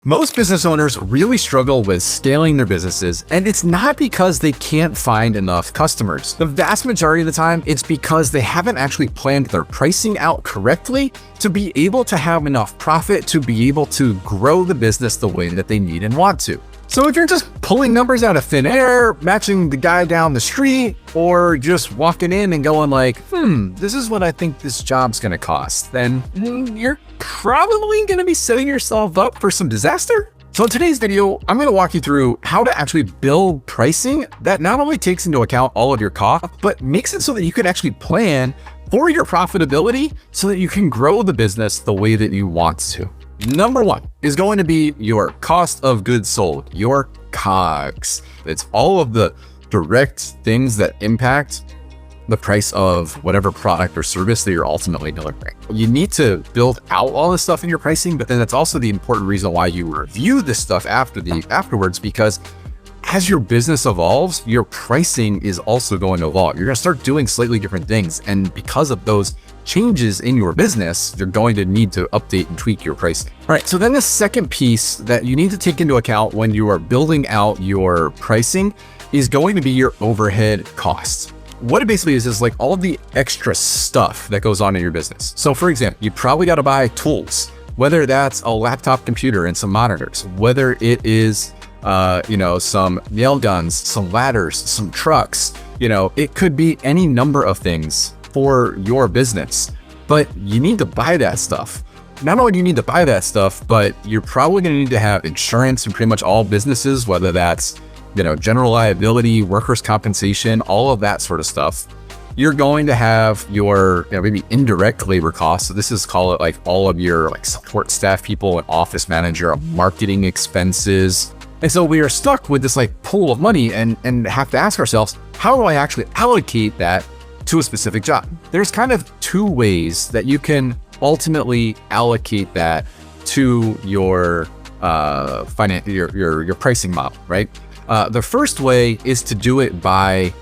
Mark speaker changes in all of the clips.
Speaker 1: Most business owners really struggle with scaling their businesses, and it's not because they can't find enough customers. The vast majority of the time, it's because they haven't actually planned their pricing out correctly to be able to have enough profit to be able to grow the business the way that they need and want to. So if you're just pulling numbers out of thin air, matching the guy down the street, or just walking in and going like, this is what I think this job's gonna cost, then you're probably gonna be setting yourself up for some disaster. So in today's video, I'm gonna walk you through how to actually build pricing that not only takes into account all of your costs, but makes it so that you can actually plan for your profitability so that you can grow the business the way that you want to. Number one is going to be your cost of goods sold, your COGS. It's all of the direct things that impact the price of whatever product or service that you're ultimately delivering. You need to build out all this stuff in your pricing, but then that's also the important reason why you review this stuff afterwards, because as your business evolves, your pricing is also going to evolve. You're going to start doing slightly different things. And because of those changes in your business, you're going to need to update and tweak your pricing. All right, so then the second piece that you need to take into account when you are building out your pricing is going to be your overhead costs. What it basically is like all of the extra stuff that goes on in your business. So for example, you probably got to buy tools, whether that's a laptop computer and some monitors, whether it is some nail guns, some ladders, some trucks, it could be any number of things for your business, but you need to buy that stuff. Not only do you need to buy that stuff, but you're probably going to need to have insurance in pretty much all businesses, whether that's, general liability, workers' compensation, all of that sort of stuff. You're going to have your, maybe indirect labor costs. So this is, call it like all of your like support staff people, an office manager, marketing expenses. And so we are stuck with this like pool of money and have to ask ourselves, how do I actually allocate that to a specific job? There's kind of two ways that you can ultimately allocate that to your your pricing model, right? The first way is to do it by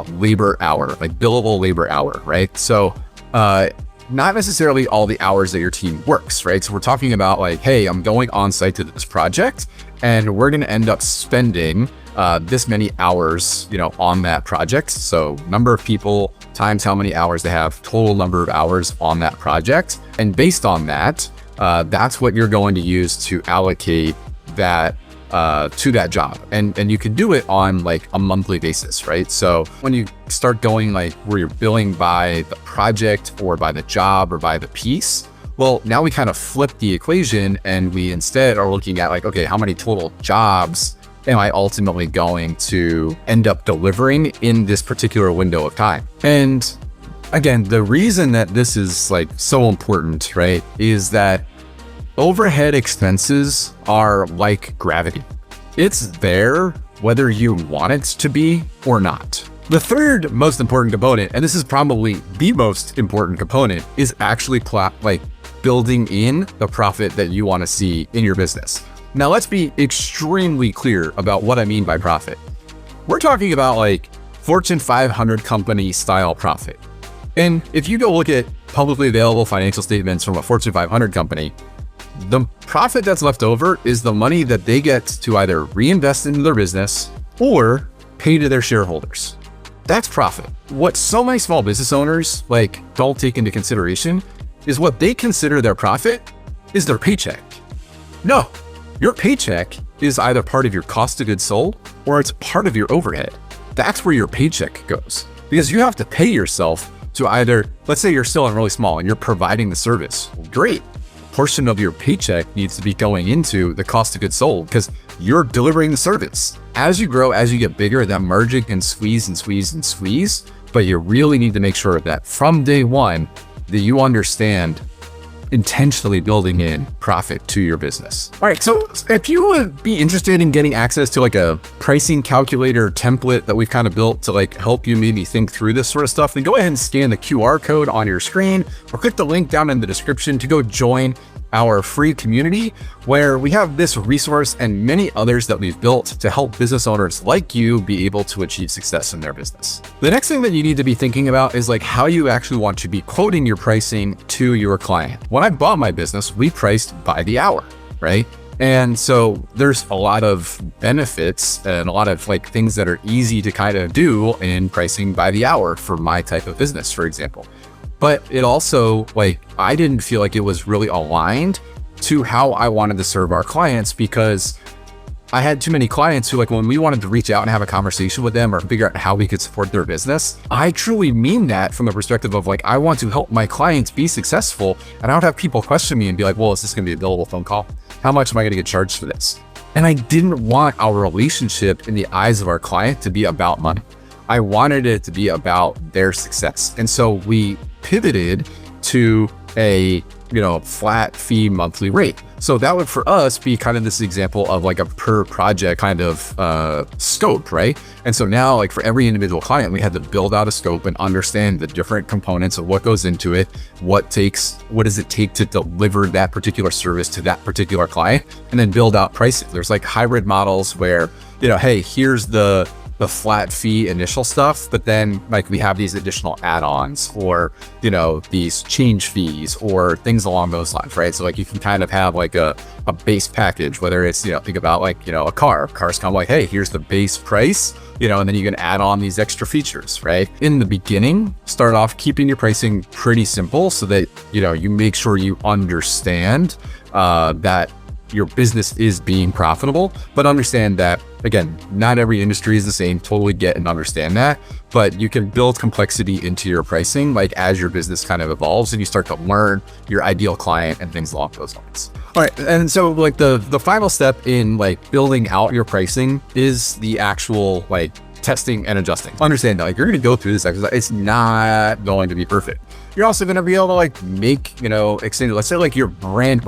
Speaker 1: labor hour, like billable labor hour, right? So not necessarily all the hours that your team works, right? So we're talking about like, hey, I'm going on site to this project and we're going to end up spending this many hours, on that project. So number of people times how many hours they have, total number of hours on that project. And based on that, that's what you're going to use to allocate that to that job. And you can do it on like a monthly basis, right? So when you start going like where you're billing by the project or by the job or by the piece, well, now we kind of flip the equation and we instead are looking at like, okay, how many total jobs am I ultimately going to end up delivering in this particular window of time? And again, the reason that this is like so important, right, is that overhead expenses are like gravity. It's there whether you want it to be or not. The third most important component, and this is probably the most important component, is actually building in the profit that you want to see in your business. Now, let's be extremely clear about what I mean by profit. We're talking about like Fortune 500 company style profit. And if you go look at publicly available financial statements from a Fortune 500 company, the profit that's left over is the money that they get to either reinvest into their business or pay to their shareholders. That's profit. What so many small business owners don't take into consideration is what they consider their profit is their paycheck. No, your paycheck is either part of your cost of goods sold or it's part of your overhead. That's where your paycheck goes, because you have to pay yourself to either, let's say you're still really small and you're providing the service. Great. Portion of your paycheck needs to be going into the cost of goods sold because you're delivering the service. As you grow, as you get bigger, that margin can squeeze and squeeze and squeeze, but you really need to make sure that from day one that you understand intentionally building in profit to your business. All right, so if you would be interested in getting access to like a pricing calculator template that we've kind of built to like help you maybe think through this sort of stuff, then go ahead and scan the QR code on your screen or click the link down in the description to go join our free community where we have this resource and many others that we've built to help business owners like you be able to achieve success in their business. The next thing that you need to be thinking about is like how you actually want to be quoting your pricing to your client. When I bought my business, we priced by the hour, right? And so there's a lot of benefits and a lot of like things that are easy to kind of do in pricing by the hour for my type of business, for example. But it also, like, I didn't feel like it was really aligned to how I wanted to serve our clients, because I had too many clients who, like, when we wanted to reach out and have a conversation with them or figure out how we could support their business, I truly mean that from the perspective of like, I want to help my clients be successful. And I would have people question me and be like, well, is this going to be a billable phone call? How much am I going to get charged for this? And I didn't want our relationship in the eyes of our client to be about money. I wanted it to be about their success. And so we pivoted to a, flat fee monthly rate. So that would for us be kind of this example of like a per project kind of scope, right? And so now, like, for every individual client, we had to build out a scope and understand the different components of what goes into it, what does it take to deliver that particular service to that particular client, and then build out pricing. There's like hybrid models where, hey, here's the flat fee initial stuff, but then like we have these additional add-ons or, these change fees or things along those lines, right? So like you can kind of have like a base package, whether it's, think about like, a car's kind of like, hey, here's the base price, and then you can add on these extra features, right? In the beginning, start off keeping your pricing pretty simple so that, you make sure you understand that your business is being profitable, but understand that, again, not every industry is the same. Totally get and understand that, but you can build complexity into your pricing, like as your business kind of evolves and you start to learn your ideal client and things along those lines. All right. And so like the final step in like building out your pricing is the actual like testing and adjusting. Understand that like you're going to go through this exercise. It's not going to be perfect. You're also going to be able to like make, extend, let's say like your brand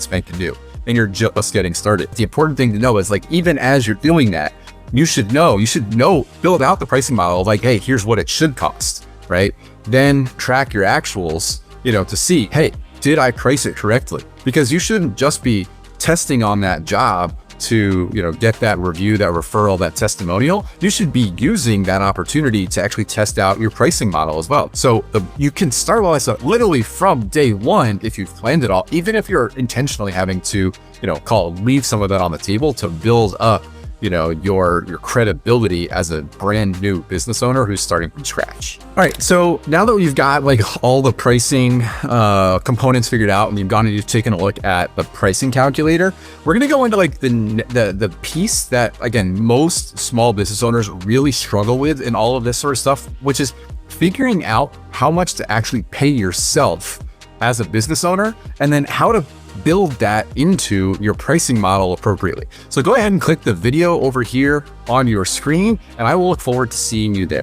Speaker 1: spanking new, and you're just getting started. The important thing to know is like, even as you're doing that, you should know, build out the pricing model of like, hey, here's what it should cost, right? Then track your actuals, to see, hey, did I price it correctly? Because you shouldn't just be testing on that job to, get that review, that referral, that testimonial. You should be using that opportunity to actually test out your pricing model as well. So you can start all that stuff literally from day one if you've planned it all, even if you're intentionally having to, leave some of that on the table to build up, your credibility as a brand new business owner who's starting from scratch. All right. So now that we've got like all the pricing components figured out and you've gone and you've taken a look at the pricing calculator, we're going to go into like the piece that, again, most small business owners really struggle with in all of this sort of stuff, which is figuring out how much to actually pay yourself as a business owner, and then how to build that into your pricing model appropriately. So go ahead and click the video over here on your screen, and I will look forward to seeing you there.